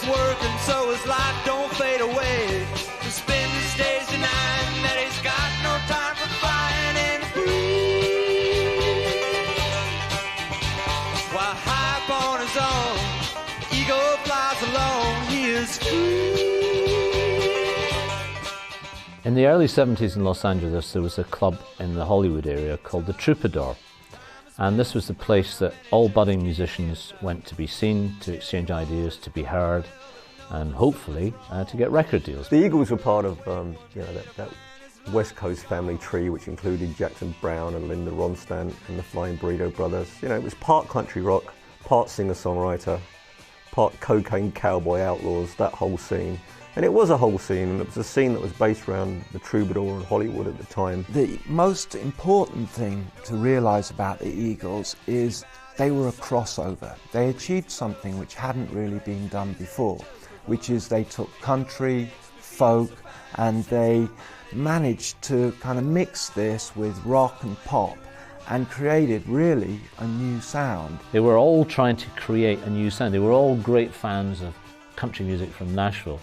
working so his life don't fade away. To spend his days denying that he's got no time for flying and free. While high up on his own, ego flies alone, he is free. In the early 70s in Los Angeles, there was a club in the Hollywood area called the Troubadour. And this was the place that all budding musicians went to be seen, to exchange ideas, to be heard, and hopefully to get record deals. The Eagles were part of that West Coast family tree, which included Jackson Browne and Linda Ronstadt and the Flying Burrito Brothers. You know, it was part country rock, part singer-songwriter, part cocaine cowboy outlaws, that whole scene. And it was a whole scene, and it was a scene that was based around the Troubadour and Hollywood at the time. The most important thing to realise about the Eagles is they were a crossover. They achieved something which hadn't really been done before, which is they took country, folk, and they managed to kind of mix this with rock and pop and created really a new sound. They were all trying to create a new sound. They were all great fans of country music from Nashville.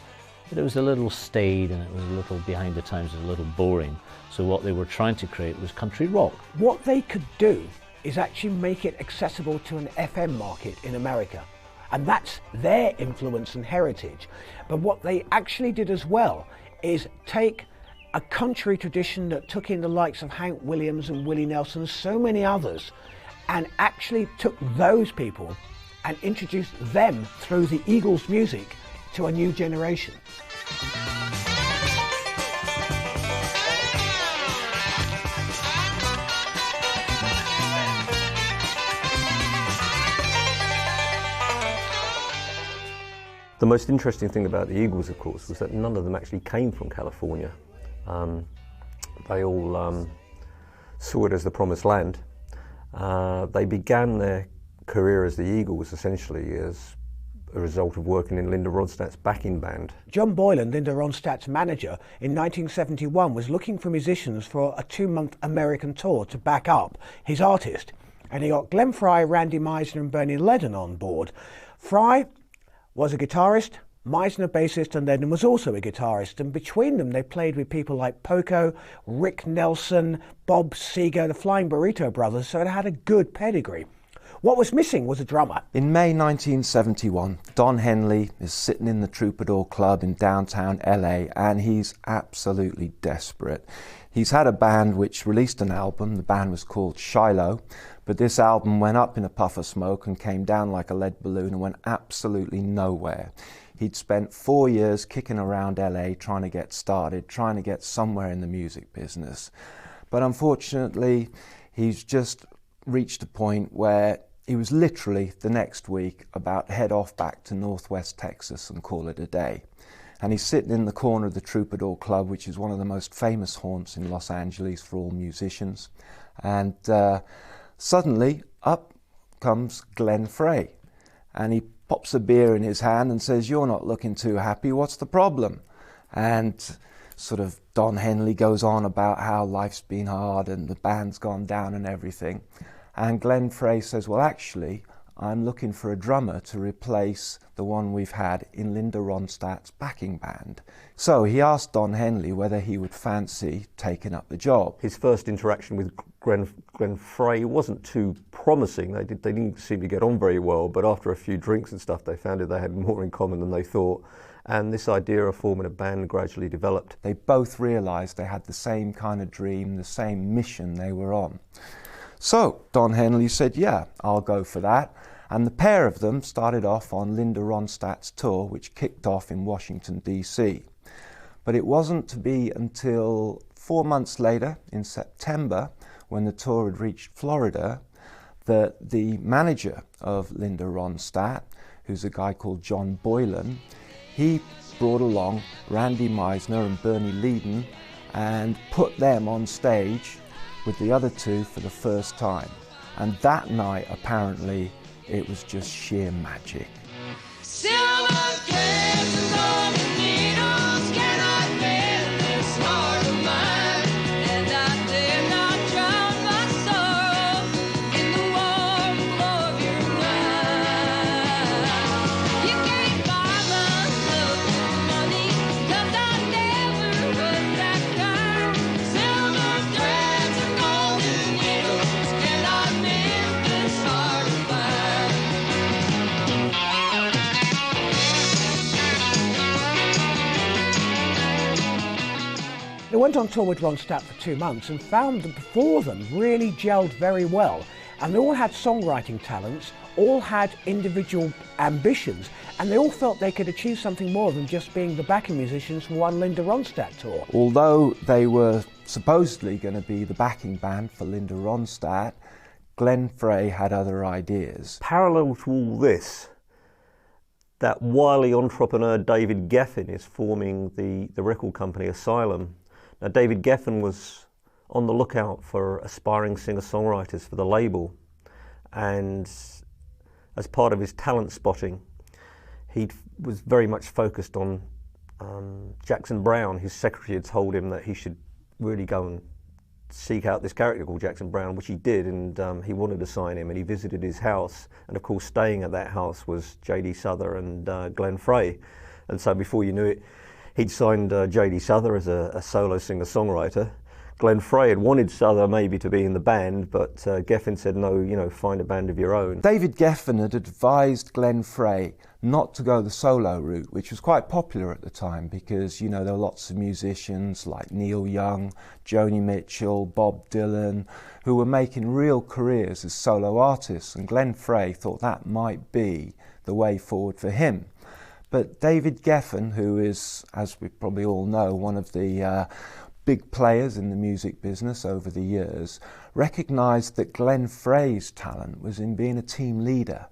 But it was a little staid and it was a little behind the times, a little boring. So what they were trying to create was country rock. What they could do is actually make it accessible to an FM market in America. And that's their influence and heritage. But what they actually did as well is take a country tradition that took in the likes of Hank Williams and Willie Nelson and so many others, and actually took those people and introduced them through the Eagles' music to a new generation. The most interesting thing about the Eagles, of course, was that none of them actually came from California. They all saw it as the promised land. They began their career as the Eagles essentially as a result of working in Linda Ronstadt's backing band. John Boylan, Linda Ronstadt's manager, in 1971 was looking for musicians for a 2-month American tour to back up his artist. And he got Glenn Frey, Randy Meisner and Bernie Leadon on board. Frey was a guitarist, Meisner bassist, and Leadon was also a guitarist. And between them they played with people like Poco, Rick Nelson, Bob Seger, the Flying Burrito Brothers, so it had a good pedigree. What was missing was a drummer. In May 1971, Don Henley is sitting in the Troubadour Club in downtown LA and he's absolutely desperate. He's had a band which released an album. The band was called Shiloh, but this album went up in a puff of smoke and came down like a lead balloon and went absolutely nowhere. He'd spent 4 years kicking around LA trying to get started, trying to get somewhere in the music business. But unfortunately, he's just reached a point where he was literally the next week about to head off back to Northwest Texas and call it a day. And he's sitting in the corner of the Troubadour Club, which is one of the most famous haunts in Los Angeles for all musicians. And suddenly up comes Glenn Frey. And he pops a beer in his hand and says, "You're not looking too happy, what's the problem?" And sort of Don Henley goes on about how life's been hard and the band's gone down and everything. And Glenn Frey says, "Well, actually, I'm looking for a drummer to replace the one we've had in Linda Ronstadt's backing band." So he asked Don Henley whether he would fancy taking up the job. His first interaction with Glenn Frey wasn't too promising. They didn't seem to get on very well, but after a few drinks and stuff, they found that they had more in common than they thought. And this idea of forming a band gradually developed. They both realised they had the same kind of dream, the same mission they were on. So Don Henley said, "Yeah, I'll go for that." And the pair of them started off on Linda Ronstadt's tour, which kicked off in Washington, D.C. But it wasn't to be until 4 months later, in September, when the tour had reached Florida, that the manager of Linda Ronstadt, who's a guy called John Boylan, he brought along Randy Meisner and Bernie Leadon and put them on stage with the other two for the first time. And that night, apparently, it was just sheer magic. Silver threads and golden needles cannot mend this heart of mine, and I dare not drown my sorrow in the warm glow of your eyes. You can't buy my went on tour with Ronstadt for 2 months and found that the four of them really gelled very well. And they all had songwriting talents, all had individual ambitions, and they all felt they could achieve something more than just being the backing musicians for one Linda Ronstadt tour. Although they were supposedly going to be the backing band for Linda Ronstadt, Glenn Frey had other ideas. Parallel to all this, that wily entrepreneur David Geffen is forming the record company Asylum. Now, David Geffen was on the lookout for aspiring singer-songwriters for the label, and as part of his talent spotting, he was very much focused on Jackson Browne. His secretary had told him that he should really go and seek out this character called Jackson Browne, which he did, and he wanted to sign him, and he visited his house, and of course staying at that house was J.D. Souther and Glenn Frey, and so before you knew it, he'd signed J.D. Souther as a solo singer-songwriter. Glenn Frey had wanted Souther maybe to be in the band, but Geffen said, no, you know, find a band of your own. David Geffen had advised Glenn Frey not to go the solo route, which was quite popular at the time because, you know, there were lots of musicians like Neil Young, Joni Mitchell, Bob Dylan, who were making real careers as solo artists, and Glenn Frey thought that might be the way forward for him. But David Geffen, who is, as we probably all know, one of the big players in the music business over the years, recognised that Glenn Frey's talent was in being a team leader,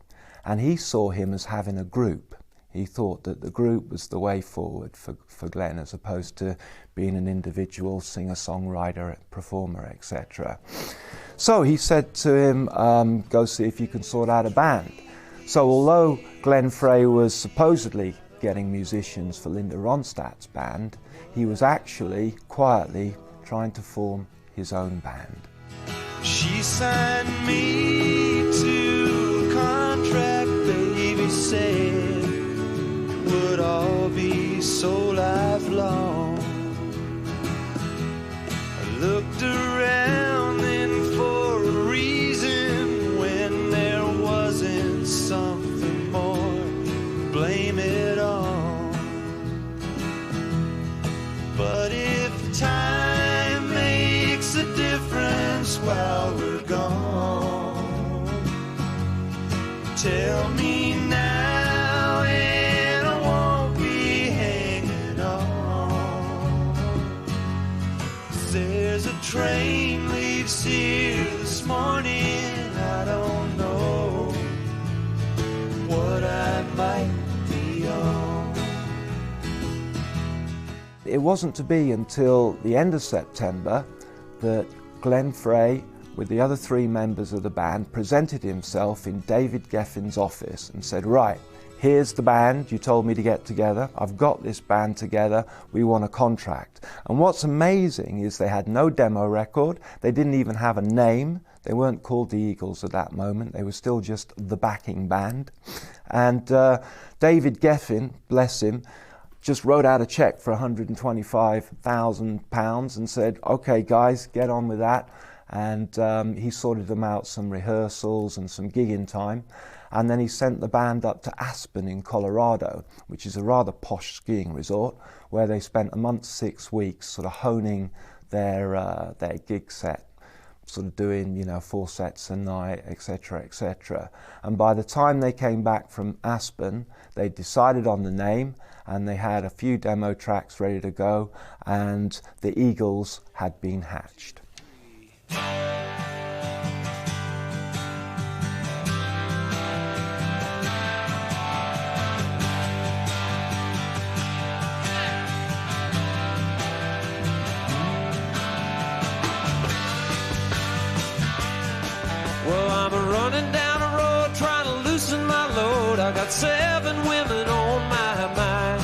and he saw him as having a group. He thought that the group was the way forward for Glenn, as opposed to being an individual singer-songwriter, performer, etc. So he said to him, go see if you can sort out a band. So although Glenn Frey was supposedly getting musicians for Linda Ronstadt's band, he was actually quietly trying to form his own band. She signed me to a contract, baby said it would all be so lifelong. I looked around then for a reason when there wasn't something more, blame it on. But if time makes a difference while we're gone, tell me now and I won't be hanging on. There's a train leaves here this morning, I don't know what I might be on. It wasn't to be until the end of September that Glenn Frey, with the other three members of the band, presented himself in David Geffen's office and said, right, here's the band you told me to get together. I've got this band together. We want a contract. And what's amazing is they had no demo record. They didn't even have a name. They weren't called the Eagles at that moment. They were still just the backing band. And David Geffen, bless him, just wrote out a cheque for £125,000 and said, okay guys, get on with that. And he sorted them out some rehearsals and some gigging time. And then he sent the band up to Aspen in Colorado, which is a rather posh skiing resort, where they spent a month, 6 weeks, sort of honing their gig set, sort of doing, you know, 4 sets a night, etc., etc. And by the time they came back from Aspen, they decided on the name, and they had a few demo tracks ready to go, and the Eagles had been hatched. Well, I'm running down a road trying to loosen my load. I got 7 women on my mind.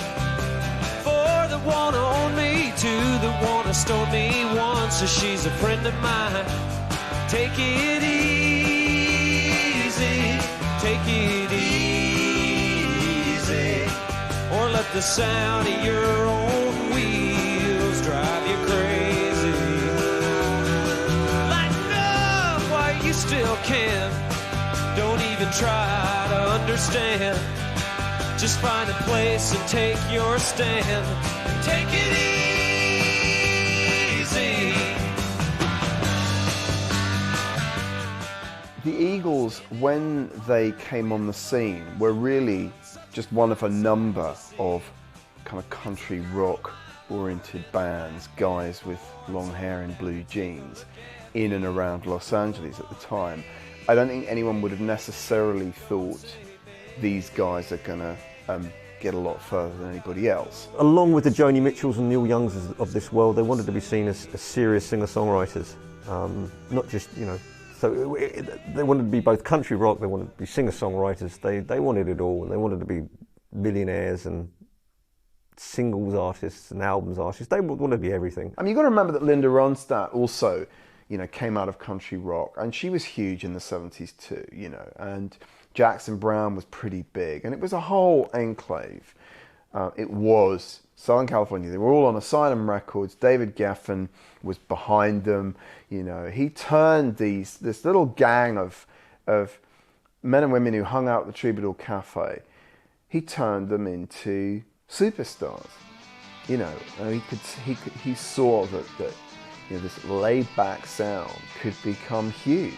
4 that wanna own me, 2 that wanna stone me, 1 so she's a friend of mine. Take it easy, take it easy, or let the sound of your own wheels drive you crazy. Lighten up while you still can. Don't even try to understand. Just find a place and take your stand. Take it easy. The Eagles, when they came on the scene, were really just one of a number of kind of country rock oriented bands, guys with long hair and blue jeans, in and around Los Angeles at the time. I don't think anyone would have necessarily thought these guys are going to get a lot further than anybody else. Along with the Joni Mitchells and Neil Youngs of this world, they wanted to be seen as serious singer-songwriters, not just, you know, so they wanted to be both country rock, they wanted to be singer-songwriters, they wanted it all, and they wanted to be millionaires and singles artists and albums artists. They wanted to be everything. I mean, you've got to remember that Linda Ronstadt also, you know, came out of country rock, and she was huge in the 70s too, you know, and Jackson Browne was pretty big, and it was a whole enclave. It was Southern California. They were all on Asylum Records. David Geffen was behind them. You know, he turned this little gang of men and women who hung out at the Troubadour Cafe, he turned them into superstars. You know, he saw that you know, this laid-back sound could become huge.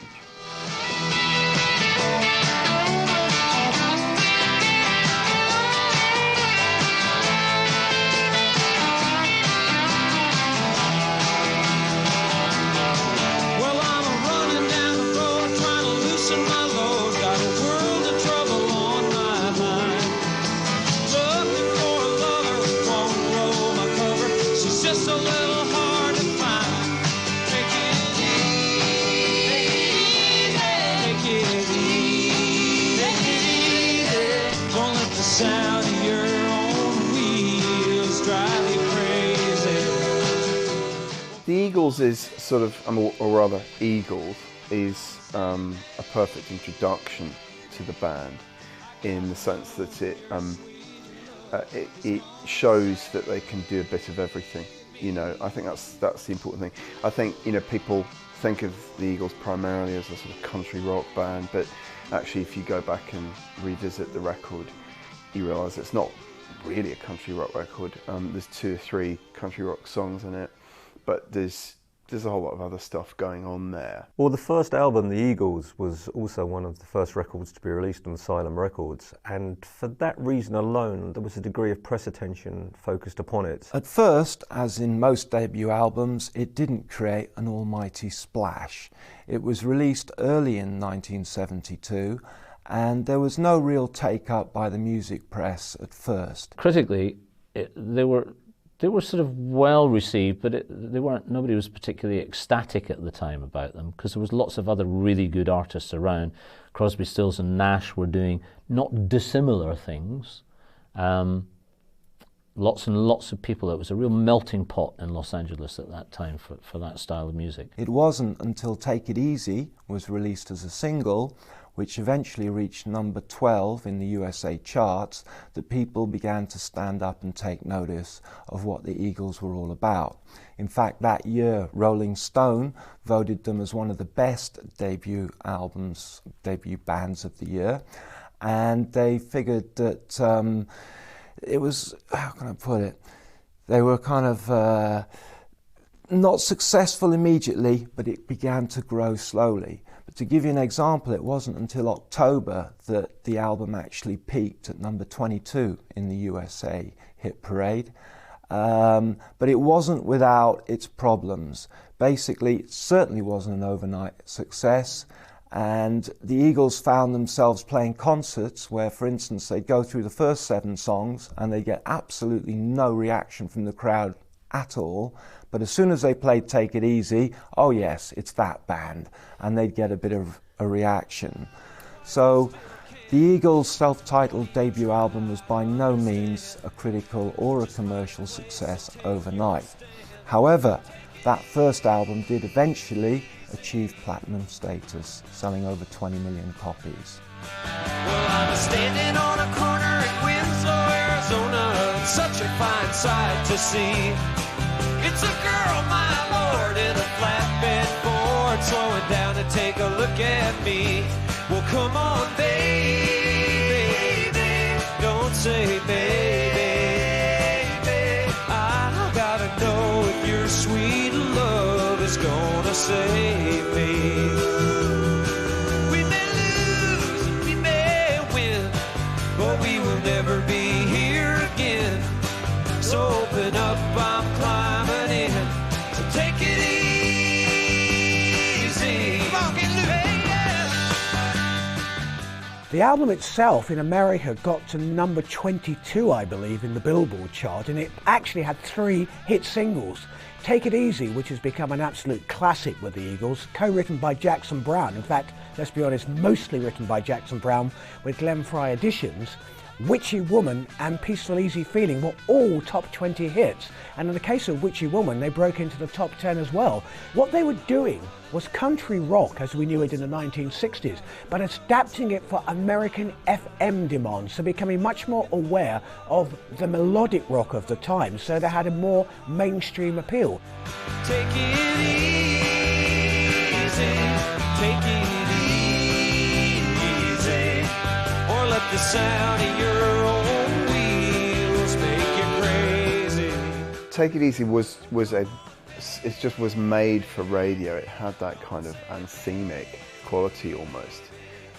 The Eagles is sort of, or rather Eagles, is a perfect introduction to the band in the sense that it shows that they can do a bit of everything. You know, I think that's the important thing. I think, you know, people think of the Eagles primarily as a sort of country rock band, but actually if you go back and revisit the record, you realise it's not really a country rock record. There's 2 or 3 country rock songs in it, but there's a whole lot of other stuff going on there. Well, the first album, The Eagles, was also one of the first records to be released on Asylum Records, and for that reason alone, there was a degree of press attention focused upon it. At first, as in most debut albums, it didn't create an almighty splash. It was released early in 1972, and there was no real take-up by the music press at first. Critically, they were sort of well received, but they weren't. Nobody was particularly ecstatic at the time about them because there was lots of other really good artists around. Crosby, Stills and Nash were doing not dissimilar things. Lots and lots of people. It was a real melting pot in Los Angeles at that time for that style of music. It wasn't until Take It Easy was released as a single, which eventually reached number 12 in the USA charts, that people began to stand up and take notice of what the Eagles were all about. In fact, that year, Rolling Stone voted them as one of the best debut bands of the year, and they figured that it was, how can I put it, they were kind of not successful immediately, but it began to grow slowly. But to give you an example, it wasn't until October that the album actually peaked at number 22 in the USA hit parade. But it wasn't without its problems. Basically, it certainly wasn't an overnight success. And the Eagles found themselves playing concerts where, for instance, they'd go through the first 7 songs and they'd get absolutely no reaction from the crowd at all. But as soon as they played Take It Easy, oh yes, it's that band, and they'd get a bit of a reaction. So the Eagles' self-titled debut album was by no means a critical or a commercial success overnight. However, that first album did eventually achieve platinum status, selling over 20 million copies. Well, I'm standing on a corner in Winslow, Arizona. It's such a fine sight to see. It's a girl, my lord, in a flatbed Ford, slowing down to take a look at me. Well, come on, baby, don't say baby. I gotta know if your sweet love is gonna save me. We The album itself in America got to number 22, I believe, in the Billboard chart, and it actually had 3 hit singles. Take It Easy, which has become an absolute classic with the Eagles, co-written by Jackson Browne. In fact, let's be honest, mostly written by Jackson Browne with Glenn Frey additions. Witchy Woman and Peaceful Easy Feeling were all top 20 hits, and in the case of Witchy Woman they broke into the top 10 as well. What they were doing was country rock as we knew it in the 1960s, but adapting it for American FM demands, so becoming much more aware of the melodic rock of the time, so they had a more mainstream appeal. Take it easy, take it easy, or let the sound of your own wheels make you crazy. Take It Easy was made for radio. It had that kind of anthemic quality almost,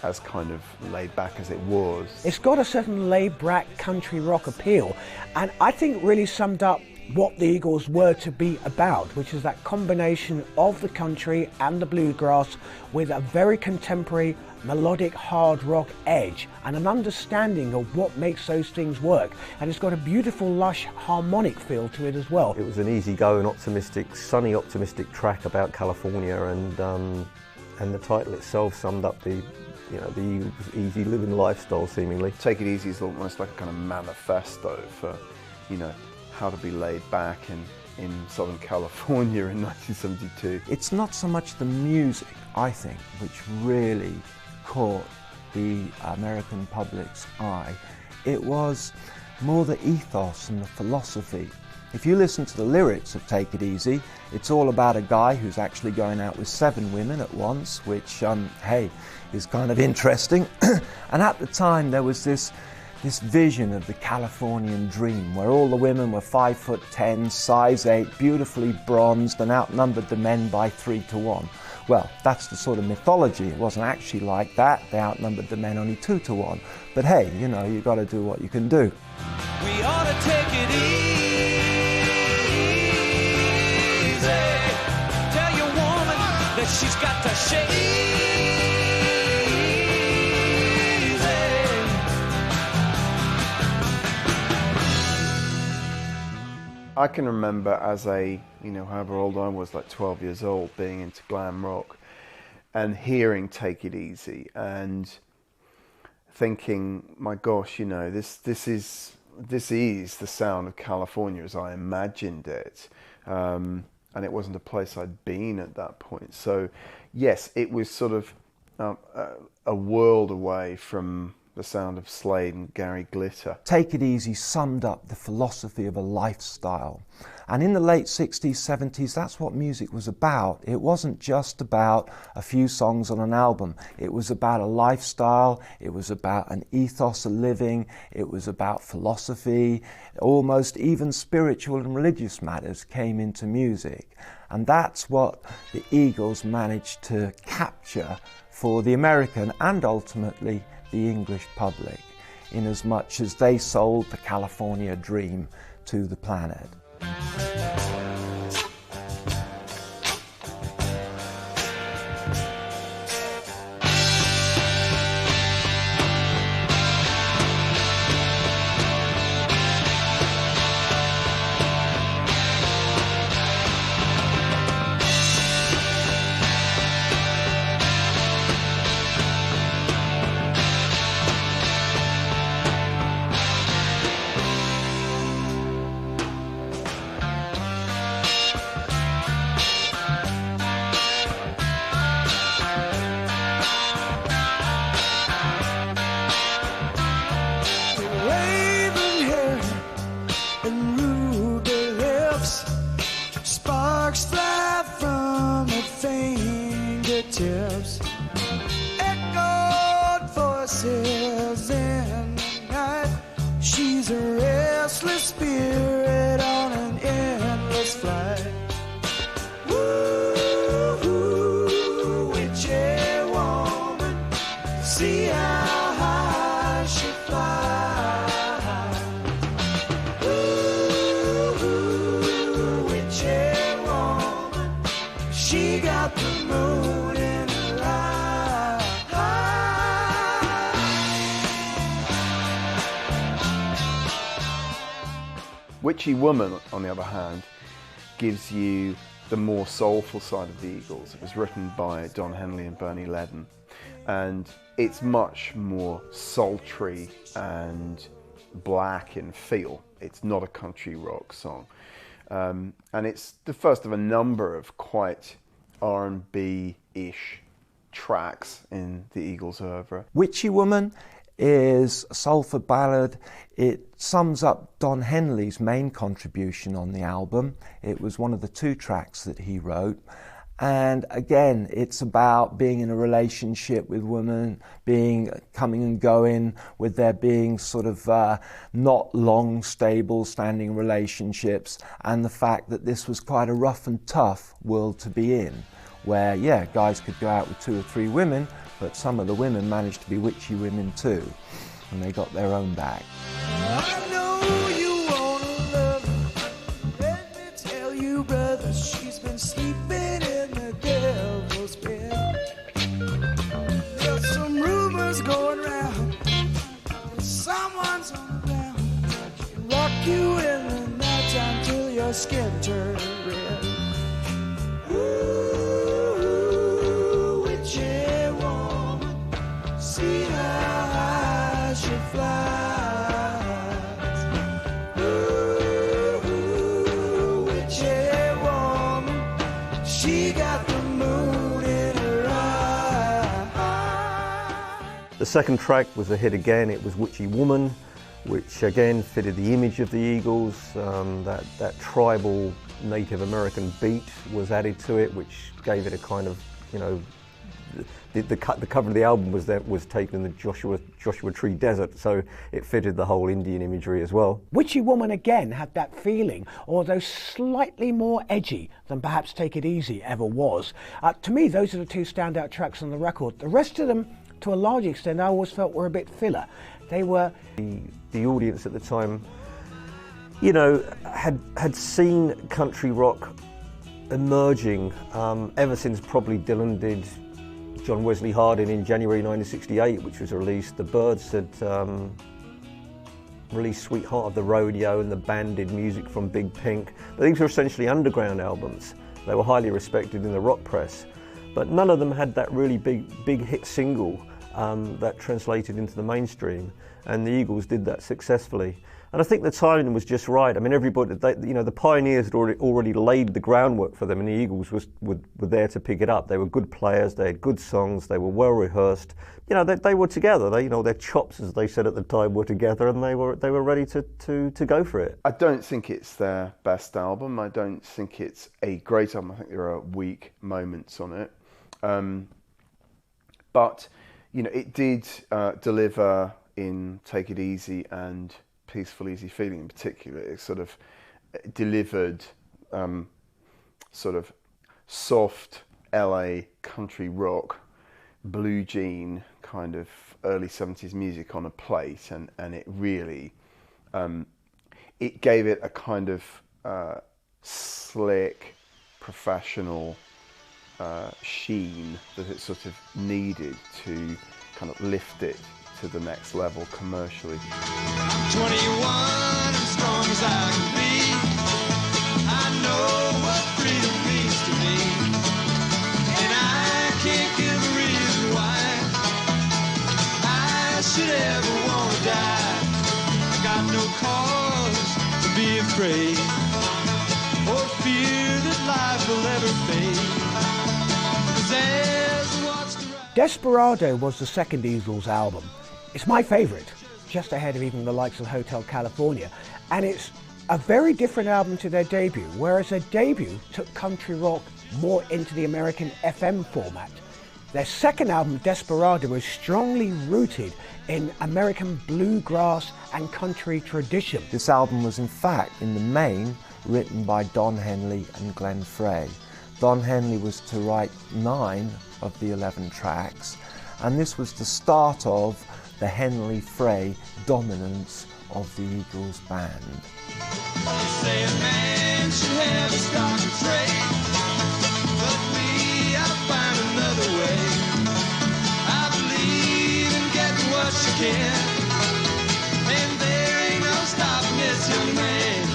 as kind of laid back as it was. It's got a certain laid-back country rock appeal, and I think really summed up what the Eagles were to be about, which is that combination of the country and the bluegrass with a very contemporary melodic hard rock edge and an understanding of what makes those things work. And it's got a beautiful lush harmonic feel to it as well. It was an easygoing, optimistic, sunny, optimistic track about California, and the title itself summed up the Eagles' easy living lifestyle seemingly. Take It Easy is almost like a kind of manifesto for, how to be laid back in Southern California in 1972. It's not so much the music, I think, which really caught the American public's eye. It was more the ethos and the philosophy. If you listen to the lyrics of Take It Easy, it's all about a guy who's actually going out with 7 women at once, which, is kind of interesting. And at the time there was this vision of the Californian dream, where all the women were 5'10", size 8, beautifully bronzed, and outnumbered the men by 3 to 1. Well, that's the sort of mythology. It wasn't actually like that. They outnumbered the men only 2 to 1. But hey, you got to do what you can do. We ought to take it easy. Tell your woman that she's got to shake. I can remember as however old I was, like 12 years old, being into glam rock and hearing Take It Easy and thinking, my gosh, this is the sound of California as I imagined it. And it wasn't a place I'd been at that point. So yes, it was sort of a world away from the sound of Slade and Gary Glitter. Take It Easy summed up the philosophy of a lifestyle. And in the late 60s, 70s, that's what music was about. It wasn't just about a few songs on an album. It was about a lifestyle. It was about an ethos of living. It was about philosophy. Almost even spiritual and religious matters came into music. And that's what the Eagles managed to capture for the American and ultimately the English public, in as much as they sold the California dream to the planet. Witchy Woman, on the other hand, gives you the more soulful side of the Eagles. It was written by Don Henley and Bernie Leadon, and it's much more sultry and black in feel. It's not a country rock song. And it's the first of a number of quite R&B-ish tracks in the Eagles' oeuvre. Witchy Woman is a soulful ballad. It sums up Don Henley's main contribution on the album. It was one of the 2 tracks that he wrote. And again, it's about being in a relationship with women, coming and going, with there being sort of not long, stable, standing relationships, and the fact that this was quite a rough and tough world to be in, where, yeah, guys could go out with 2 or 3 women, but some of the women managed to be witchy women too, and they got their own back. I know you wanna love her. Let me tell you, brother, she's been sleeping in the devil's bed. There's some rumors going round that someone's on the ground. She'll rock you in the nighttime till your skin turns red. Ooh, witchy woman, see how high she flies. Ooh, witchy woman, she got the moon in her eye. The second track was a hit again. It was Witchy Woman, which again fitted the image of the Eagles. That tribal Native American beat was added to it, which gave it a kind of, you know, the cover of the album was taken in the Joshua Tree Desert, so it fitted the whole Indian imagery as well. Witchy Woman again had that feeling, although slightly more edgy than perhaps Take It Easy ever was. To me, those are the 2 standout tracks on the record. The rest of them, to a large extent, I always felt were a bit filler. They were... The audience at the time, you know, had seen country rock emerging ever since probably Dylan did John Wesley Harding in January 1968, which was released. The Byrds had released Sweetheart of the Rodeo, and the band did music from Big Pink. But these were essentially underground albums. They were highly respected in the rock press, but none of them had that really big hit single that translated into the mainstream, and the Eagles did that successfully. And I think the timing was just right. I mean, everybody, you know, the pioneers had already laid the groundwork for them, and the Eagles were there to pick it up. They were good players, they had good songs, they were well rehearsed. You know, they were together. They, you know, their chops, as they said at the time, were together, and they were ready to go for it. I don't think it's their best album. I don't think it's a great album. I think there are weak moments on it. But, you know, it did deliver in Take It Easy and Peaceful Easy Feeling in particular. It sort of delivered sort of soft LA country rock, blue jean kind of early 70s music on a plate, and it really it gave it a kind of slick, professional sheen that it sort of needed to kind of lift it to the next level commercially. I'm 21 and strong as I can be. I know what freedom means to me, and I can't give a reason why I should ever want to die. I got no cause to be afraid or fear that life will ever fade. 'Cause as I watch the ride... Desperado was the second Eagles album. It's my favourite, just ahead of even the likes of Hotel California, and it's a very different album to their debut, whereas their debut took country rock more into the American FM format. Their second album, Desperado, was strongly rooted in American bluegrass and country tradition. This album was in fact, in the main, written by Don Henley and Glenn Frey. Don Henley was to write 9 of the 11 tracks, and this was the start of the Henley-Frey dominance of the Eagles band. They say a man should have a stock and trade, but me, I'll find another way. I believe in getting what you can, and there ain't no stopping this young man.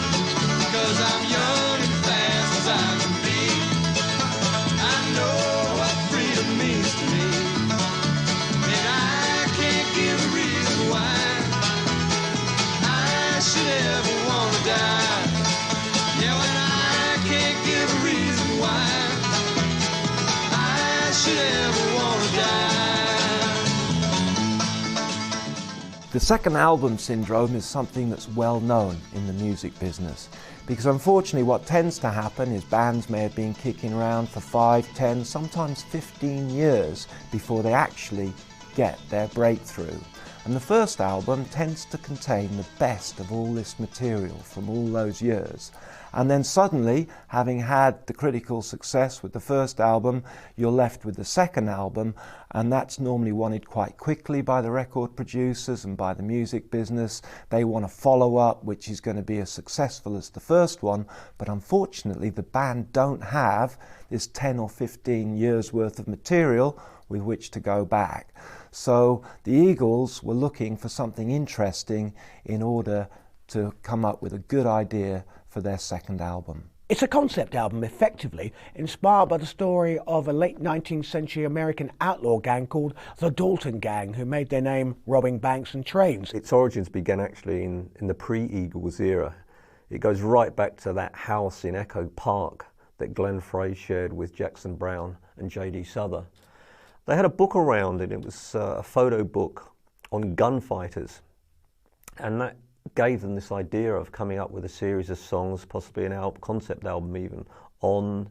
The second album syndrome is something that's well known in the music business, because unfortunately what tends to happen is bands may have been kicking around for 5, 10, sometimes 15 years before they actually get their breakthrough. And the first album tends to contain the best of all this material from all those years. And then suddenly, having had the critical success with the first album, you're left with the second album, and that's normally wanted quite quickly by the record producers and by the music business. They want a follow-up which is going to be as successful as the first one, but unfortunately the band don't have this 10 or 15 years worth of material with which to go back. So the Eagles were looking for something interesting in order to come up with a good idea for their second album. It's a concept album, effectively, inspired by the story of a late 19th century American outlaw gang called the Dalton Gang, who made their name robbing banks and trains. Its origins began actually in the pre-Eagles era. It goes right back to that house in Echo Park that Glenn Frey shared with Jackson Browne and J.D. Souther. They had a book around, and it was a photo book on gunfighters, and that gave them this idea of coming up with a series of songs, possibly an concept album even, on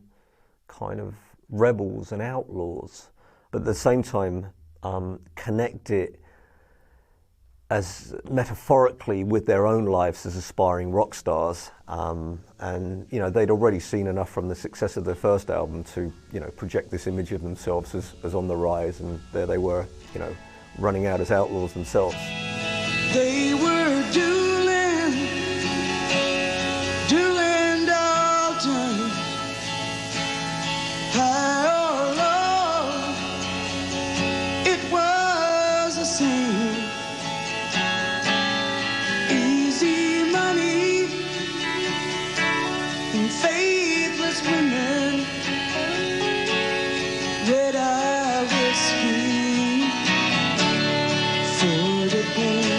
kind of rebels and outlaws, but at the same time connect it as metaphorically with their own lives as aspiring rock stars. And you know, they'd already seen enough from the success of their first album to, you know, project this image of themselves as on the rise, and there they were, you know, running out as outlaws themselves. They were Doolin-Dalton, high or low, it was the same. Easy money and faithless women, red-eye whiskey for the pain.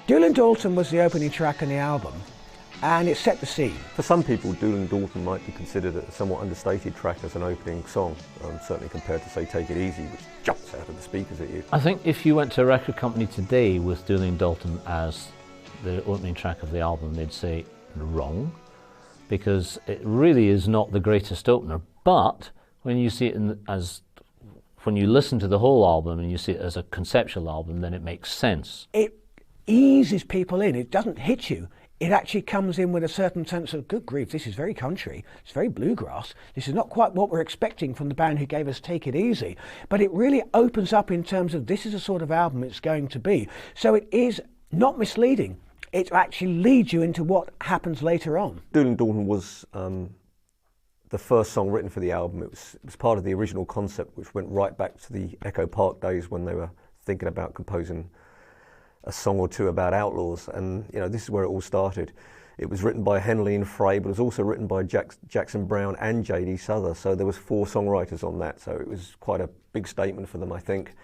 Doolin-Dalton was the opening track on the album, and it set the scene. For some people, Doolin-Dalton might be considered a somewhat understated track as an opening song, certainly compared to, say, Take It Easy, which jumps out of the speakers at you. I think if you went to a record company today with Doolin-Dalton as the opening track of the album, they'd say, wrong, because it really is not the greatest opener. But when you see it when you listen to the whole album and you see it as a conceptual album, then it makes sense. It eases people in. It doesn't hit you. It actually comes in with a certain sense of, good grief, this is very country, it's very bluegrass, this is not quite what we're expecting from the band who gave us Take It Easy, but it really opens up in terms of this is the sort of album it's going to be. So it is not misleading. It actually leads you into what happens later on. Doolin-Dalton was the first song written for the album. It was part of the original concept, which went right back to the Echo Park days when they were thinking about composing a song or two about outlaws, and you know, this is where it all started. It was written by Henley and Frey, but it was also written by Jackson Browne and J.D. Souther, so there was 4 songwriters on that, so it was quite a big statement for them, I think.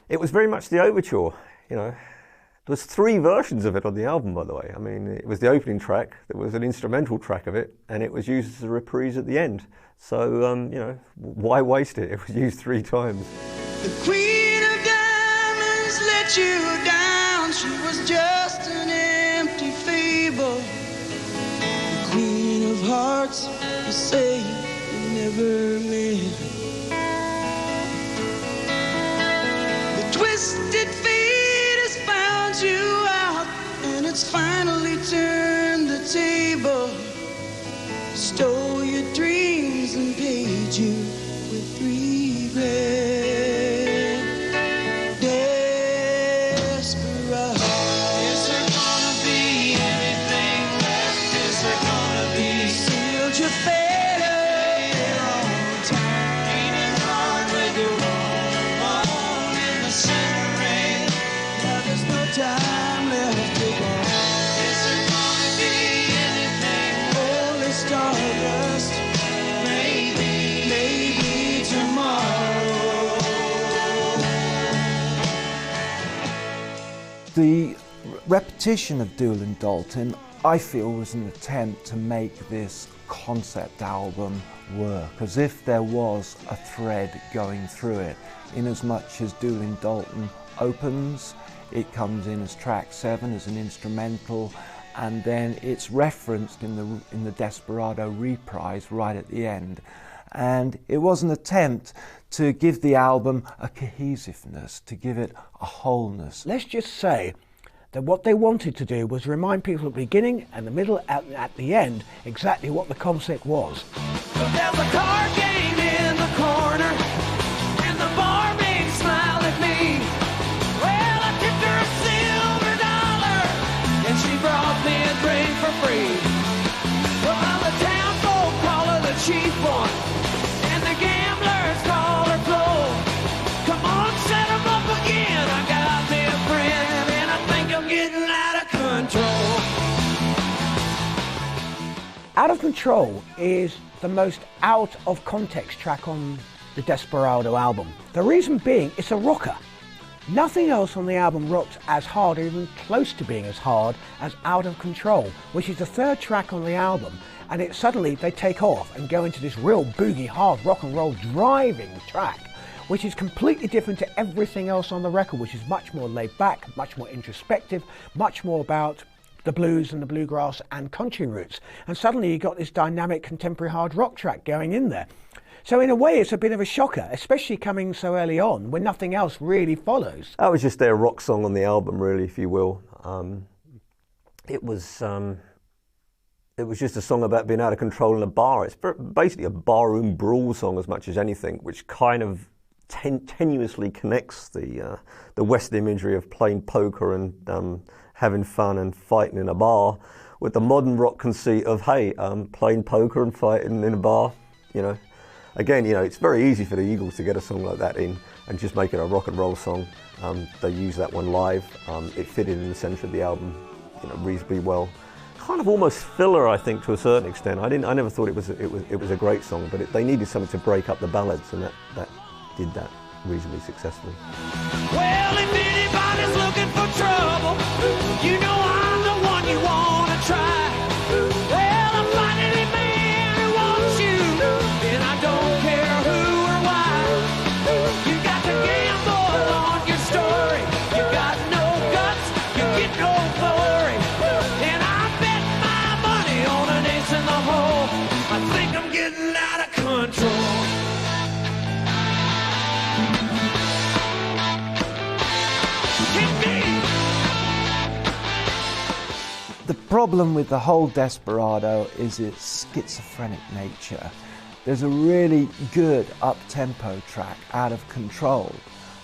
It was very much the overture, you know. There was 3 versions of it on the album, by the way. I mean, it was the opening track, there was an instrumental track of it, and it was used as a reprise at the end. So, you know, why waste it? It was used 3 times. The Queen of Diamonds let you down. She was just an empty fable. The Queen of Hearts, you say you never meant. The twisted fate has found you out, and it's finally turned the table. Stole your dreams and paid you with regret. Desperado, is there gonna be Don't you fade away on time? Ain't it hard when you're all alone in the center rain? Now there's no time left to go. Is there gonna be anything? Only stardust. Maybe tomorrow. The repetition of Doolin-Dalton, I feel, was an attempt to make this concept album work, as if there was a thread going through it. In as much as Doolin-Dalton opens, it comes in as track 7 as an instrumental, and then it's referenced in the Desperado reprise right at the end. And it was an attempt to give the album a cohesiveness, to give it a wholeness. Let's just say that what they wanted to do was remind people at the beginning and the middle and at the end exactly what the concept was. There's a card game in the corner, and the barmaid smiled at me. Well, I tipped her a silver dollar, and she brought me a drink for free. Well, the town folk call her the cheap one, and the gamblers call her Flo. Come on, set 'em up again. I got me a friend, and I think I'm getting out of control. Out of Control is the most out of context track on the Desperado album. The reason being, it's a rocker. Nothing else on the album rocks as hard or even close to being as hard as Out of Control, which is the third track on the album, and it suddenly they take off and go into this real boogie, hard rock and roll driving track, which is completely different to everything else on the record, which is much more laid back, much more introspective, much more about the blues and the bluegrass and country roots. And suddenly you got this dynamic contemporary hard rock track going in there. So in a way it's a bit of a shocker, especially coming so early on when nothing else really follows. That was just their rock song on the album, really, if you will. It was just a song about being out of control in a bar. It's basically a barroom brawl song as much as anything, which kind of tenuously connects the Western imagery of playing poker and having fun and fighting in a bar with the modern rock conceit of, hey, playing poker and fighting in a bar, you know. Again, you know, it's very easy for the Eagles to get a song like that in and just make it a rock and roll song. They used that one live. It fitted in the centre of the album, you know, reasonably well. Kind of almost filler, I think, to a certain extent. I never thought it was a great song, but they needed something to break up the ballads, and that did that reasonably successfully. Well, if anybody's looking for trouble, you know I'm the one you want to try. Well, I'm finding a man who wants you, and I don't care who or why. You got to gamble on your story. You got no guts, you get no glory. And I bet my money on an ace in the hole. I think I'm getting out of control. The problem with the whole Desperado is its schizophrenic nature. There's a really good up-tempo track, Out of Control,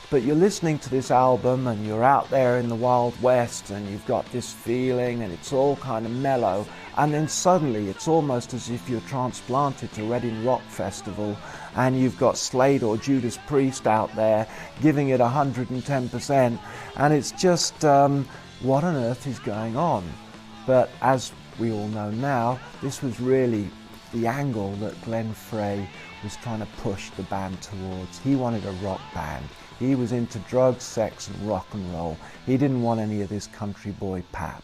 but you're listening to this album and you're out there in the Wild West and you've got this feeling and it's all kind of mellow, and then suddenly it's almost as if you're transplanted to Reading Rock Festival and you've got Slade or Judas Priest out there giving it 110%, and it's just, what on earth is going on? But as we all know now, this was really the angle that Glenn Frey was trying to push the band towards. He wanted a rock band. He was into drugs, sex and rock and roll. He didn't want any of this country boy pap.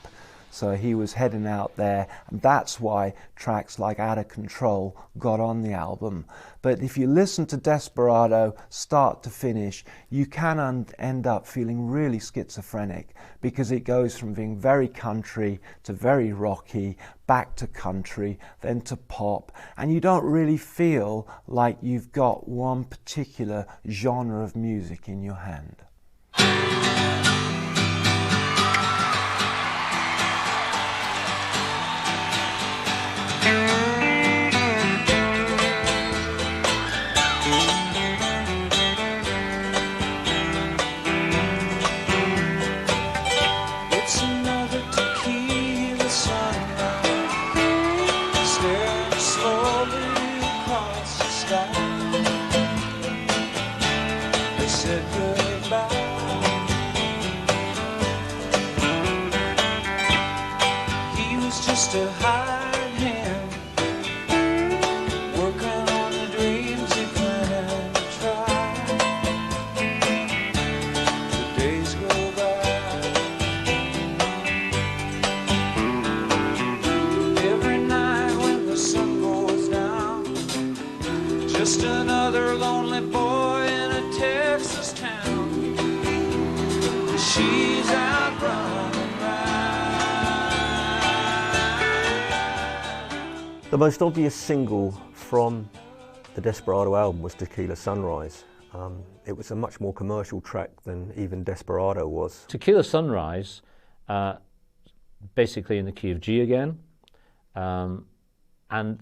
So he was heading out there, and that's why tracks like Out of Control got on the album. But if you listen to Desperado start to finish, you can end up feeling really schizophrenic, because it goes from being very country to very rocky, back to country, then to pop, and you don't really feel like you've got one particular genre of music in your hand. It's another tequila sunrise, staring slow The most obvious single from the Desperado album was Tequila Sunrise. It was a much more commercial track than even Desperado was. Tequila Sunrise, basically in the key of G again, and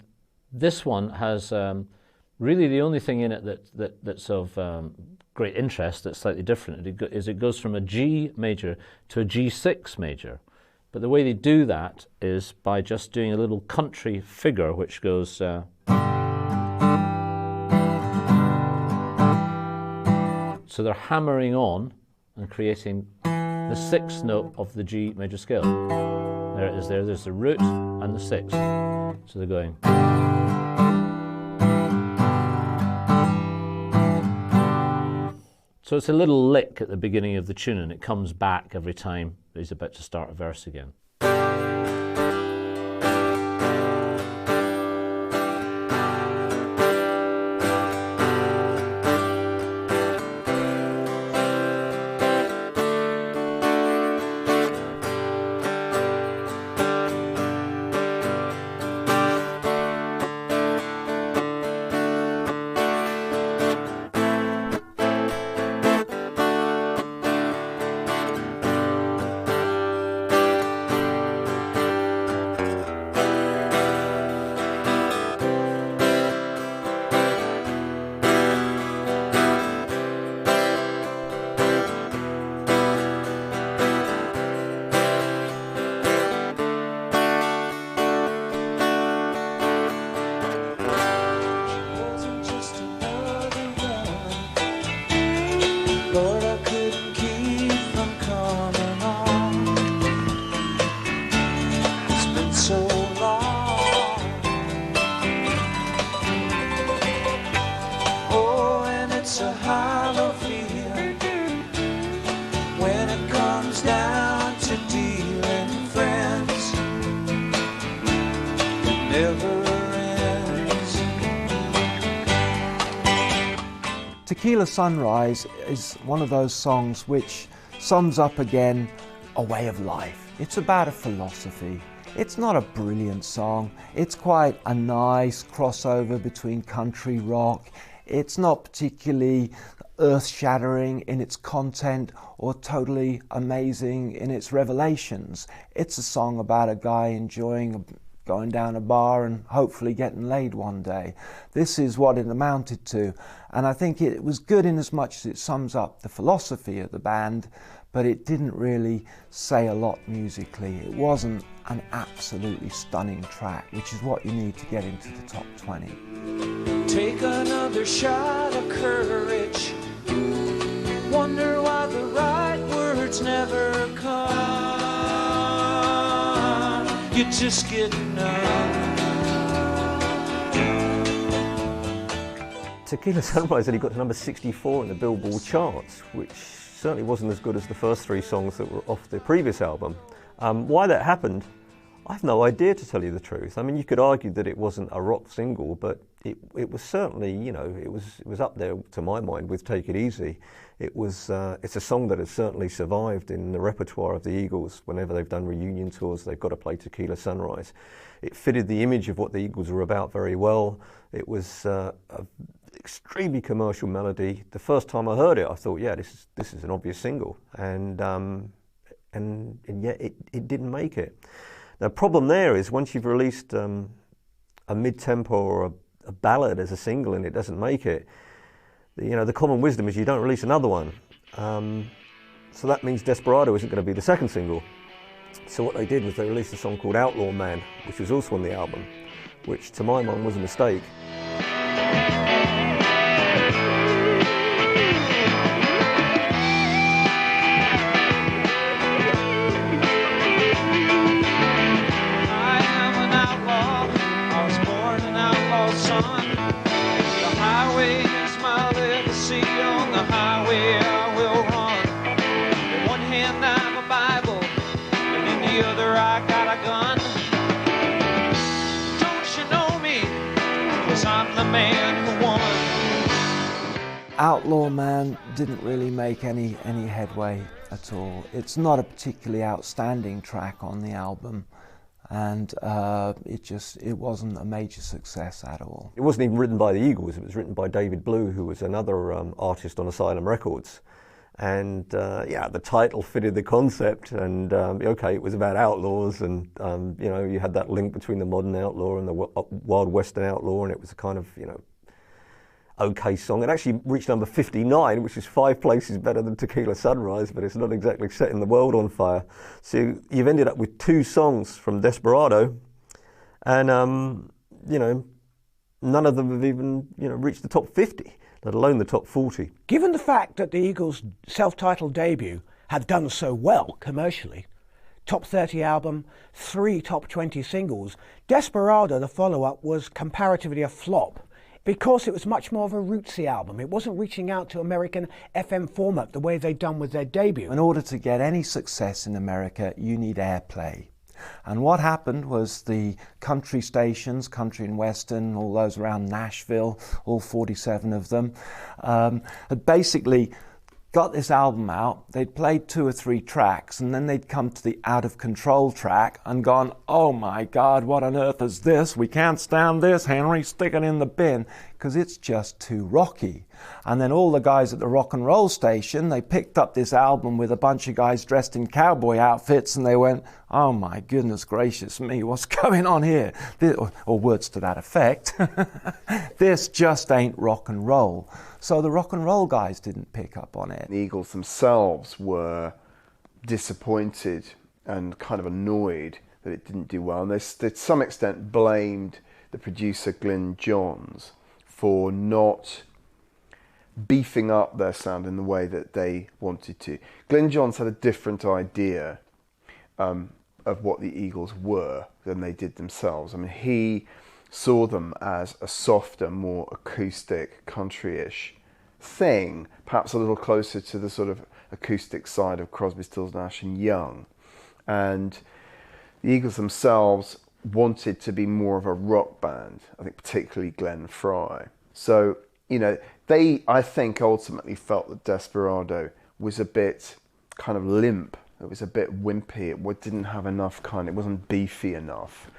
this one has really the only thing in it that's of great interest, that's slightly different, is it goes from a G major to a G6 major. But the way they do that is by just doing a little country figure which goes... So they're hammering on and creating the sixth note of the G major scale. There it is there, there's the root and the sixth. So they're going... So it's a little lick at the beginning of the tune and it comes back every time he's about to start a verse again. Tequila Sunrise is one of those songs which sums up again a way of life. It's about a philosophy. It's not a brilliant song. It's quite a nice crossover between country rock. It's not particularly earth-shattering in its content or totally amazing in its revelations. It's a song about a guy enjoying going down a bar and hopefully getting laid one day. This is what it amounted to, and I think it was good in as much as it sums up the philosophy of the band, but it didn't really say a lot musically. It wasn't an absolutely stunning track, which is what you need to get into the top 20. Take another shot of courage. Wonder why the right words never come. You just get numb. Tequila Sunrise only got to number 64 in the Billboard charts, which certainly wasn't as good as the first three songs that were off the previous album. Why that happened, I've no idea, to tell you the truth. I mean, you could argue that it wasn't a rock single, but it was certainly, you know, it was up there to my mind with Take It Easy. It's a song that has certainly survived in the repertoire of the Eagles. Whenever they've done reunion tours, they've got to play Tequila Sunrise. It fitted the image of what the Eagles were about very well. It was an extremely commercial melody. The first time I heard it, I thought, yeah, this is an obvious single, and yet it didn't make it. The problem there is once you've released a mid-tempo or a ballad as a single and it doesn't make it, the common wisdom is you don't release another one. So that means Desperado isn't going to be the second single. So what they did was they released a song called Outlaw Man, which was also on the album, which to my mind was a mistake. Outlaw Man didn't really make any headway at all. It's not a particularly outstanding track on the album. and it wasn't a major success at all. It wasn't even written by the Eagles, it was written by David Blue, who was another artist on Asylum Records. And yeah, the title fitted the concept, and okay, it was about outlaws, and you know, you had that link between the modern outlaw and the wild western outlaw, and it was a kind of, you know, okay song. It actually reached number 59, which is 5 places better than Tequila Sunrise, but it's not exactly setting the world on fire. So you've ended up with 2 songs from Desperado, and you know, none of them have even, you know, reached the top 50. Let alone the top 40. Given the fact that the Eagles' self-titled debut had done so well commercially, top 30 album, 3 top 20 singles, Desperado, the follow-up, was comparatively a flop because it was much more of a rootsy album. It wasn't reaching out to American FM format the way they'd done with their debut. In order to get any success in America, you need airplay. And what happened was the country stations, country and western, all those around Nashville, all 47 of them, had basically got this album out. They'd played 2 or 3 tracks, and then they'd come to the Out of Control track and gone, oh my God, what on earth is this? We can't stand this, Henry, stick it in the bin, because it's just too rocky. And then all the guys at the rock and roll station, they picked up this album with a bunch of guys dressed in cowboy outfits, and they went, oh my goodness gracious me, what's going on here? Or words to that effect. This just ain't rock and roll. So the rock and roll guys didn't pick up on it. The Eagles themselves were disappointed and kind of annoyed that it didn't do well. And they to some extent blamed the producer Glyn Johns for not beefing up their sound in the way that they wanted to. Glyn Johns had a different idea of what the Eagles were than they did themselves. I mean, he saw them as a softer, more acoustic, country-ish thing, perhaps a little closer to the sort of acoustic side of Crosby, Stills, Nash and Young. And the Eagles themselves wanted to be more of a rock band, I think particularly Glenn Frey. So, you know, they, I think, ultimately felt that Desperado was a bit kind of limp. It was a bit wimpy. It didn't have enough it wasn't beefy enough.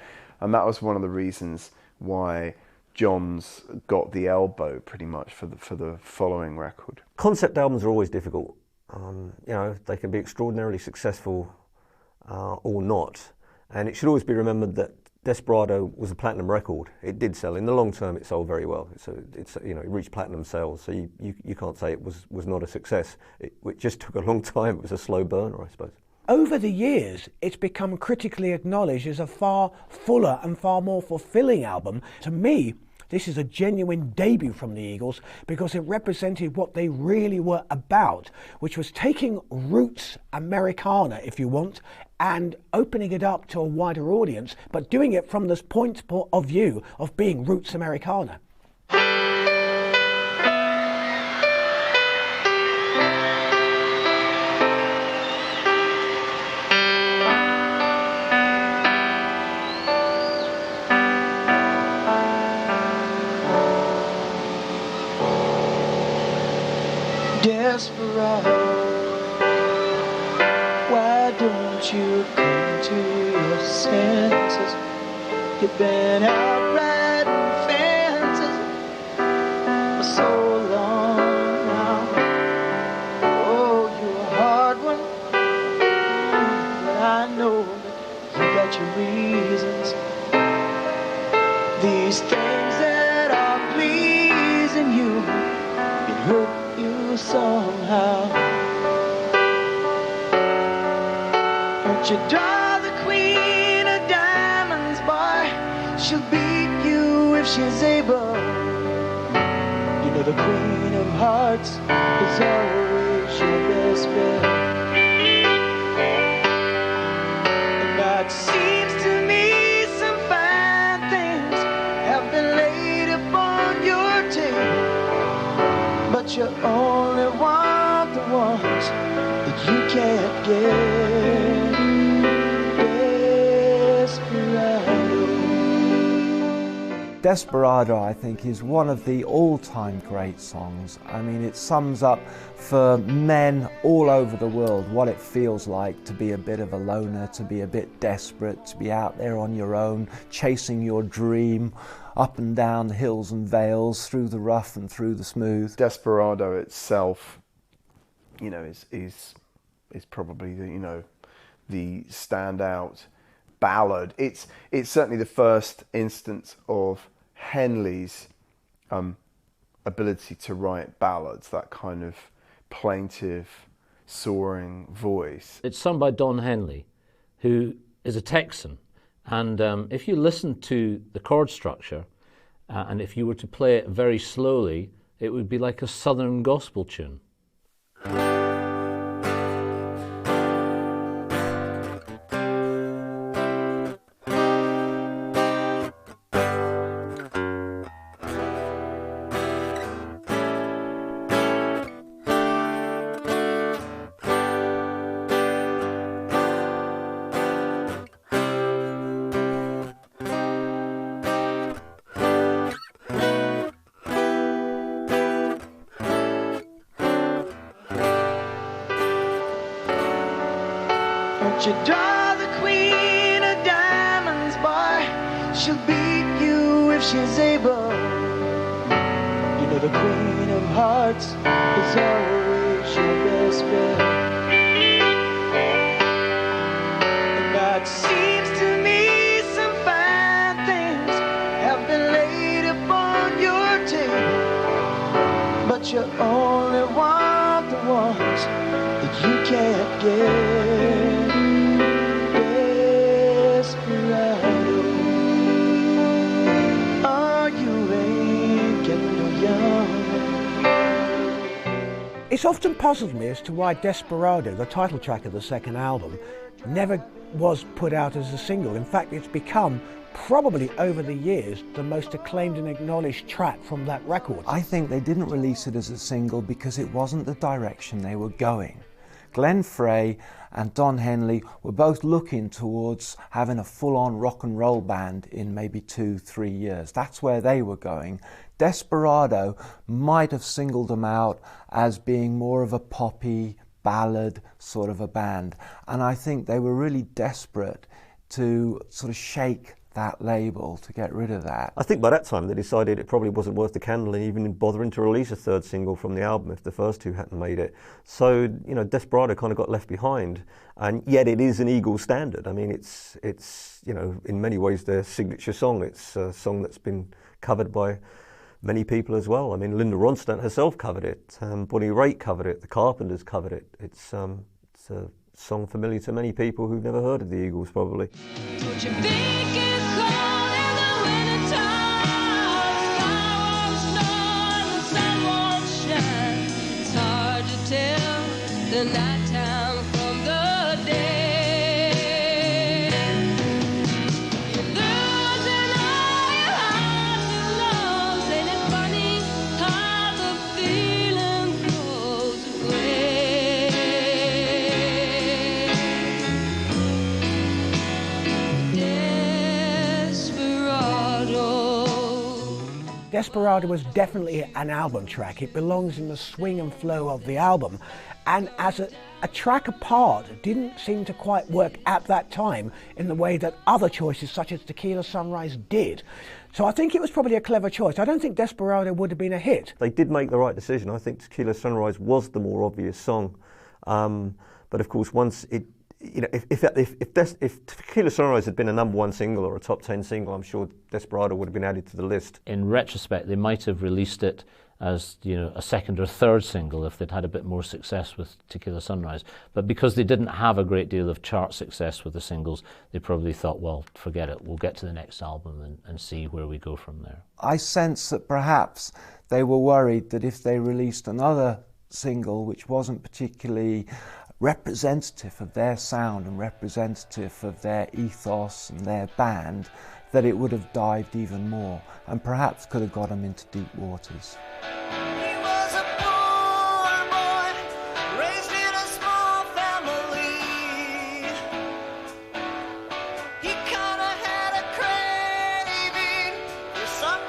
And that was one of the reasons why Johns got the elbow pretty much for the following record. Concept albums are always difficult. You know, they can be extraordinarily successful or not. And it should always be remembered that Desperado was a platinum record. It did sell. In the long term, it sold very well. It's you know, it reached platinum sales, so you can't say it was not a success. It just took a long time. It was a slow burner, I suppose. Over the years, it's become critically acknowledged as a far fuller and far more fulfilling album. To me, this is a genuine debut from the Eagles because it represented what they really were about, which was taking roots Americana, if you want, and opening it up to a wider audience, but doing it from this point of view of being roots Americana. Desperado, why don't you come to your senses? You've been out riding fences for so long now. Oh, you're a hard one, but I know that you got your reasons. These things that are pleasing you, it hurt you somehow. Don't you draw the queen of diamonds, boy? She'll beat you if she's able. You know the queen of hearts is always your best bet. And that seems to me some fine things have been laid upon your table, but you only want the ones that you can't get. Desperado, I think, is one of the all-time great songs. I mean, it sums up for men all over the world what it feels like to be a bit of a loner, to be a bit desperate, to be out there on your own, chasing your dream, up and down the hills and vales, through the rough and through the smooth. Desperado itself, you know, is probably the standout ballad. It's certainly the first instance of Henley's ability to write ballads, that kind of plaintive, soaring voice. It's sung by Don Henley, who is a Texan, and if you listen to the chord structure, and if you were to play it very slowly, it would be like a southern gospel tune. Won't you draw the queen of diamonds, boy? She'll beat you if she's able. You know the queen of hearts is always your best bet. And now it seems to me some fine things have been laid upon your table, but you only want the ones that you can't get. Desperado, oh, you ain't getting no young. It's often puzzled me as to why Desperado, the title track of the second album, never was put out as a single. In fact, it's become, probably over the years, the most acclaimed and acknowledged track from that record. I think they didn't release it as a single because it wasn't the direction they were going. Glenn Frey and Don Henley were both looking towards having a full-on rock and roll band in maybe 2-3 years. That's where they were going. Desperado might have singled them out as being more of a poppy ballad sort of a band. And I think they were really desperate to sort of shake that label, to get rid of that. I think by that time they decided it probably wasn't worth the candle and even bothering to release a third single from the album if the first two hadn't made it. So, you know, Desperado kind of got left behind, and yet it is an Eagles standard. I mean, it's you know, in many ways their signature song. It's a song that's been covered by many people as well. I mean, Linda Ronstadt herself covered it, Bonnie Raitt covered it, the Carpenters covered it. It's a song familiar to many people who've never heard of the Eagles, probably. Don't you think it's cold in the wintertime? Sky won't snow and the sun won't shine. It's hard to tell the nighttime from the day. You're losing all your hearts and loves. Ain't it funny how the feeling goes away? Desperado was definitely an album track. It belongs in the swing and flow of the album, and as a track apart didn't seem to quite work at that time in the way that other choices such as Tequila Sunrise did. So I think it was probably a clever choice. I don't think Desperado would have been a hit. They did make the right decision. I think Tequila Sunrise was the more obvious song, but of course once it, you know, if Tequila Sunrise had been a #1 single or a top 10 single, I'm sure Desperado would have been added to the list. In retrospect, they might have released it as, you know, a second or third single if they'd had a bit more success with Tequila Sunrise. But because they didn't have a great deal of chart success with the singles, they probably thought, well, forget it, we'll get to the next album and see where we go from there. I sense that perhaps they were worried that if they released another single which wasn't particularly representative of their sound and representative of their ethos and their band, that it would have dived even more and perhaps could have got them into deep waters. He was a poor boy, raised in a small family. He kinda had a craving for some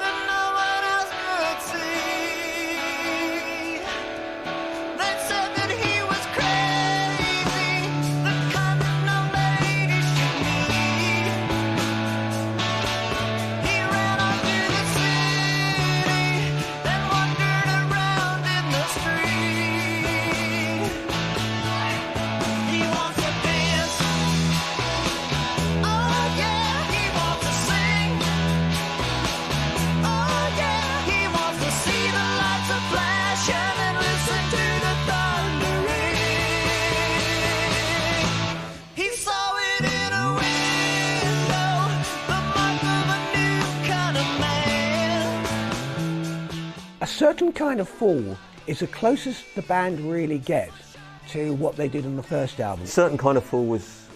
A Certain Kind of Fool is the closest the band really gets to what they did on the first album. Certain Kind of Fool was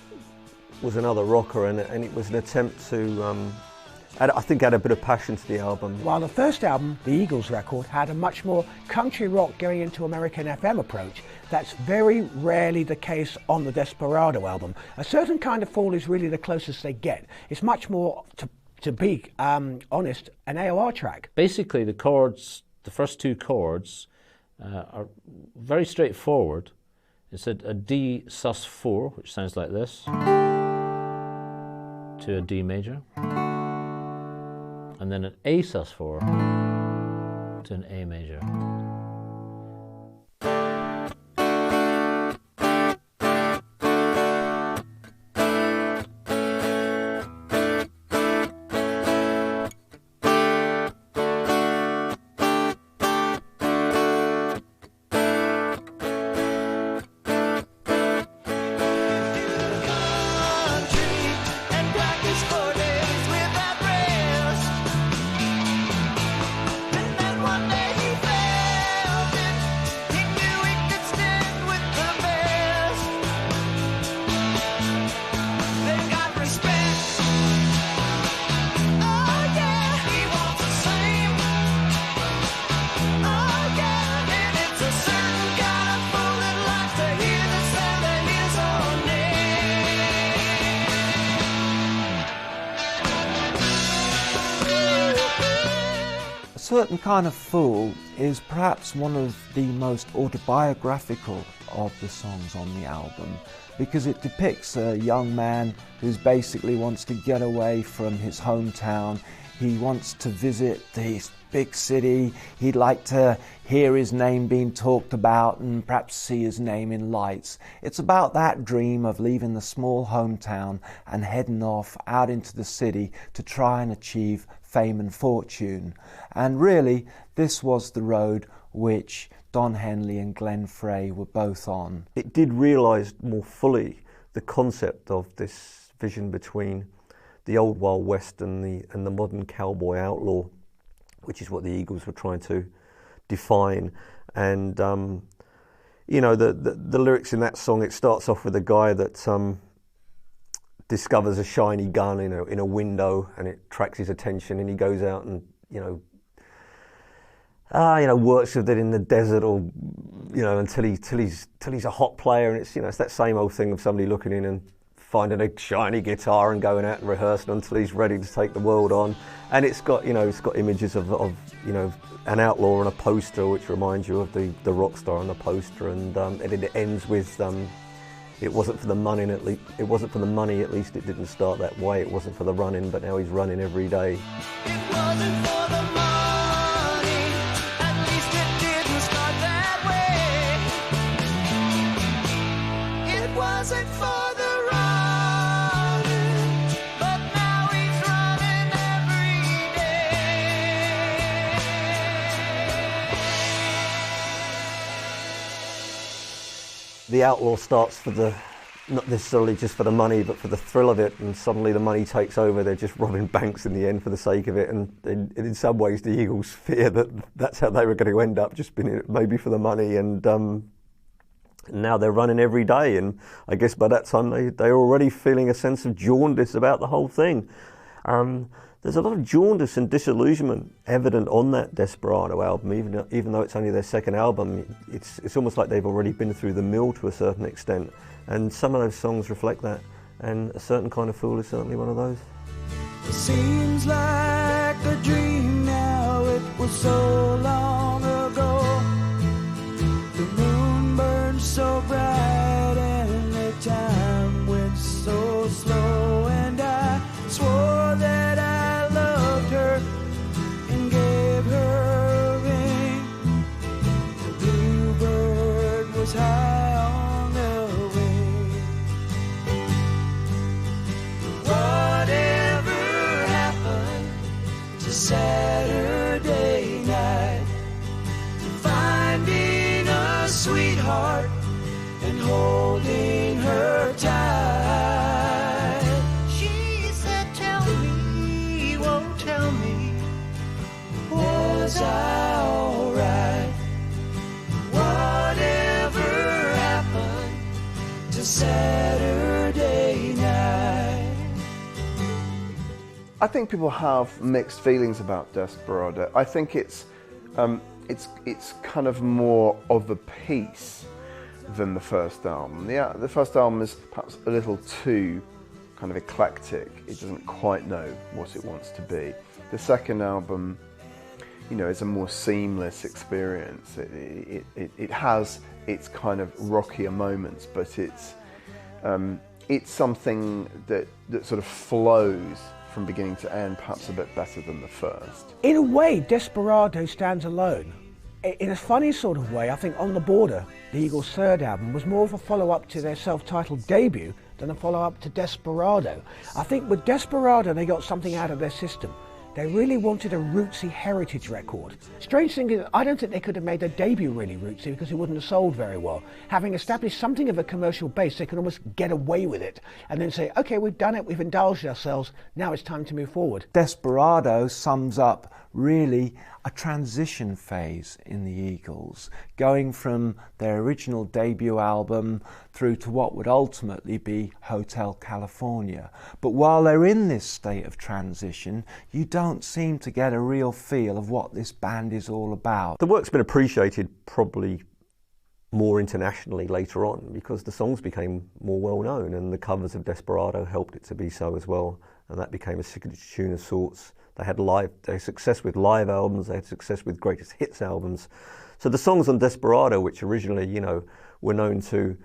another rocker, and it was an attempt to, I think, add a bit of passion to the album. While the first album, the Eagles record, had a much more country rock going into American FM approach, that's very rarely the case on the Desperado album. A Certain Kind of Fool is really the closest they get. It's much more, to be honest, an AOR track. Basically, the chords, the first two chords, are very straightforward. It's a D sus4, which sounds like this, to a D major, and then an A sus4 to an A major. Certain Kind of Fool is perhaps one of the most autobiographical of the songs on the album, because it depicts a young man who basically wants to get away from his hometown. He wants to visit this big city. He'd like to hear his name being talked about and perhaps see his name in lights. It's about that dream of leaving the small hometown and heading off out into the city to try and achieve fame and fortune. And really, this was the road which Don Henley and Glenn Frey were both on. It did realise more fully the concept of this vision between the old Wild West and the modern cowboy outlaw, which is what the Eagles were trying to define. And you know, the lyrics in that song, it starts off with a guy that discovers a shiny gun in a window, and it attracts his attention, and he goes out and works with it in the desert, or until he's a hot player. And it's that same old thing of somebody looking in and finding a shiny guitar and going out and rehearsing until he's ready to take the world on. And it's got images of an outlaw on a poster, which reminds you of the rock star on the poster. And it ends with it wasn't for the money, at least it didn't start that way. It wasn't for the running, but now he's running every day. It wasn't for the money, at least it didn't start that way. It wasn't for the running, but now he's running every day. The outlaw starts for not necessarily just for the money, but for the thrill of it, and suddenly the money takes over. They're just robbing banks in the end for the sake of it, and in some ways the Eagles fear that that's how they were going to end up, just being in it maybe for the money, and now they're running every day, and I guess by that time they're already feeling a sense of jaundice about the whole thing. There's a lot of jaundice and disillusionment evident on that Desperado album, even though it's only their second album. It's almost like they've already been through the mill to a certain extent, and some of those songs reflect that, and A Certain Kind of Fool is certainly one of those. It seems like a dream now, it was so long ago. The moon burned so bright and the time went so slow, and I swore that I loved her and gave her a ring. The bluebird was high on the wing. Whatever happened to Saturday night, finding a sweetheart and holding her tight? She said, tell me, won't tell me, was I Saturday night. I think people have mixed feelings about Desperado. I think it's kind of more of a piece than the first album. The first album is perhaps a little too kind of eclectic. It doesn't quite know what it wants to be. The second album, you know, is a more seamless experience. It has its kind of rockier moments, but it's something that sort of flows from beginning to end, perhaps a bit better than the first. In a way, Desperado stands alone. In a funny sort of way, I think On the Border, the Eagles' third album, was more of a follow-up to their self-titled debut than a follow-up to Desperado. I think with Desperado, they got something out of their system. They really wanted a rootsy heritage record. Strange thing is, I don't think they could have made their debut really rootsy because it wouldn't have sold very well. Having established something of a commercial base, they could almost get away with it and then say, okay, we've done it, we've indulged ourselves, now it's time to move forward. Desperado sums up really a transition phase in the Eagles, going from their original debut album through to what would ultimately be Hotel California. But while they're in this state of transition, you don't seem to get a real feel of what this band is all about. The work's been appreciated probably more internationally later on because the songs became more well known and the covers of Desperado helped it to be so as well, and that became a signature tune of sorts. They had success with live albums, they had success with greatest hits albums. So the songs on Desperado, which originally, you know, were known to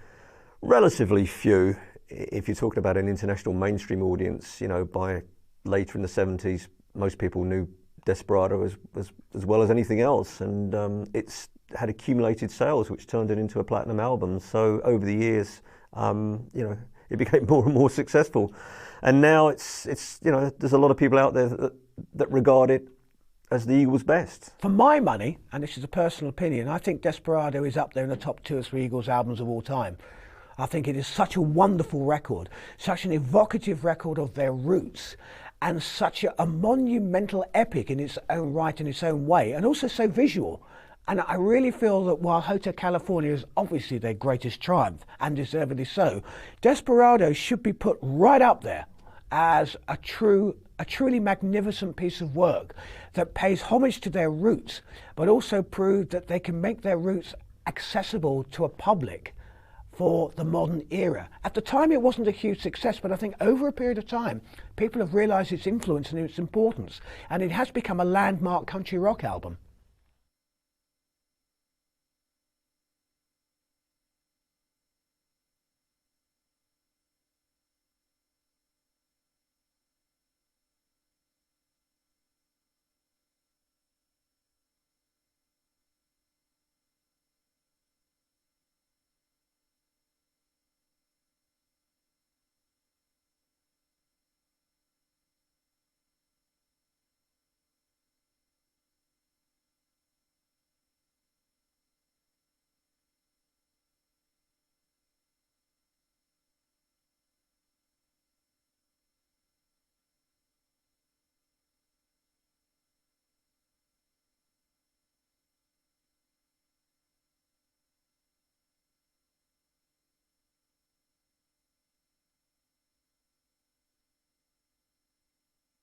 relatively few, if you're talking about an international mainstream audience, you know, by later in the 70s, most people knew Desperado as well as anything else, and it's had accumulated sales, which turned it into a platinum album. So over the years, you know, it became more and more successful. And now it's you know, there's a lot of people out there that regard it as the Eagles' best. For my money, and this is a personal opinion, I think Desperado is up there in the top 2 or 3 Eagles albums of all time. I think it is such a wonderful record, such an evocative record of their roots, and such a monumental epic in its own right, in its own way, and also so visual. And I really feel that while Hotel California is obviously their greatest triumph, and deservedly so, Desperado should be put right up there as a truly magnificent piece of work that pays homage to their roots, but also proved that they can make their roots accessible to a public for the modern era. At the time it wasn't a huge success, but I think over a period of time people have realised its influence and its importance, and it has become a landmark country rock album.